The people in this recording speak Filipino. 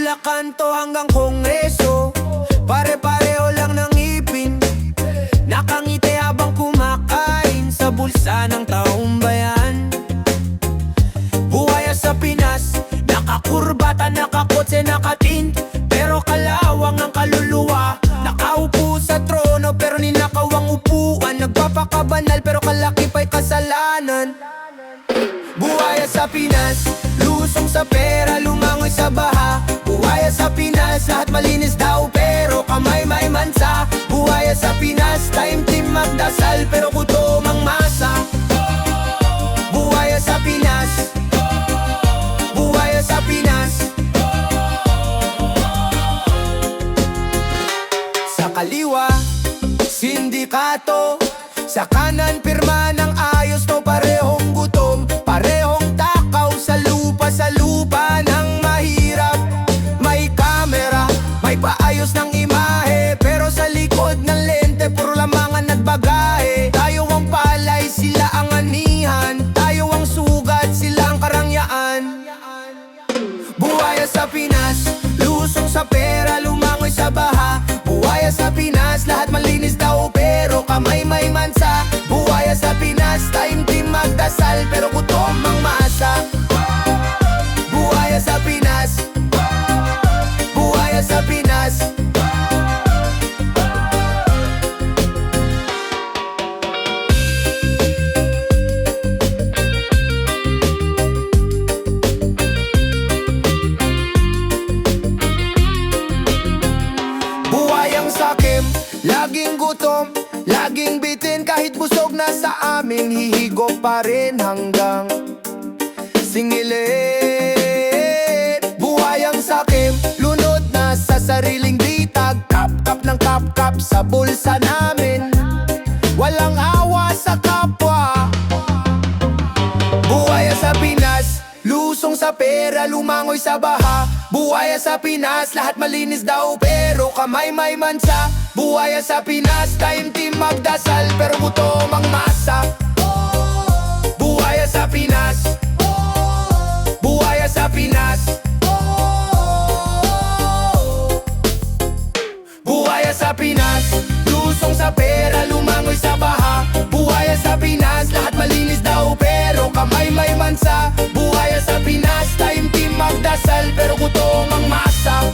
mula kanto hanggang kongreso, pare-pareho lang ng ngipin. Nakangiti habang kumakain sa bulsa ng taong bayan. Buhay sa Pinas, nakakurbata, nakakotse, nakatint, pero kalawang ang kaluluwa. Nakaupo sa trono pero ninakaw ang upuan. Nagpapakabanal pero kalaki pa'y kasalanan. Buhay sa Pinas, lusong sa pera, lumangoy sa baha. Buhay sa Pinas, lahat malinis daw pero kamay may mansa. Buhay sa Pinas, time team magdasal pero gutom ang masa. Buhay sa Pinas, buhay sa Pinas. Sa kaliwa, sindikato, sa kanan pirma ng ayos to. Parehong gutom, parehong takaw sa lupa ng mahirap. May kamera, may paayos ng imahe, pero sa likod ng lente puro lamangan at bagahe. Tayo ang palay, sila ang anihan. Tayo ang sugat, sila ang karangyaan. Buhay sa Pinas, lusong sa pera, lumangoy sa baha. Buhay sa Pinas, lahat malinis daw pero kamay may mansa. Buhay sa Pinas, time team magdasal pero gutom ang masa. Buhay sa Pinas, buhay sa Pinas. Buhay ang sakim, laging gutom, laging bitin. Kahit busog na sa amin, hihigop pa rin hanggang singilin. Buhay ang sakim, lunod na sa sariling bitag. Kap-kap ng kap-kap sa bulsa namin, walang awa sa kapwa. Buhay sa Pinas, lusong sa pera, lumangoy sa baha. Buhay sa Pinas, lahat malinis daw pero kamay may mansa. Buhay sa Pinas, time team magdasal pero gutom ang masa. Buhay sa Pinas, buhay sa Pinas. Buhay sa Pinas, lusong sa pera, lumangoy sa baha. Buhay sa Pinas, lahat malinis daw pero kamay may mansa. Buhay sa Pinas, time team magdasal pero gutom ang masa.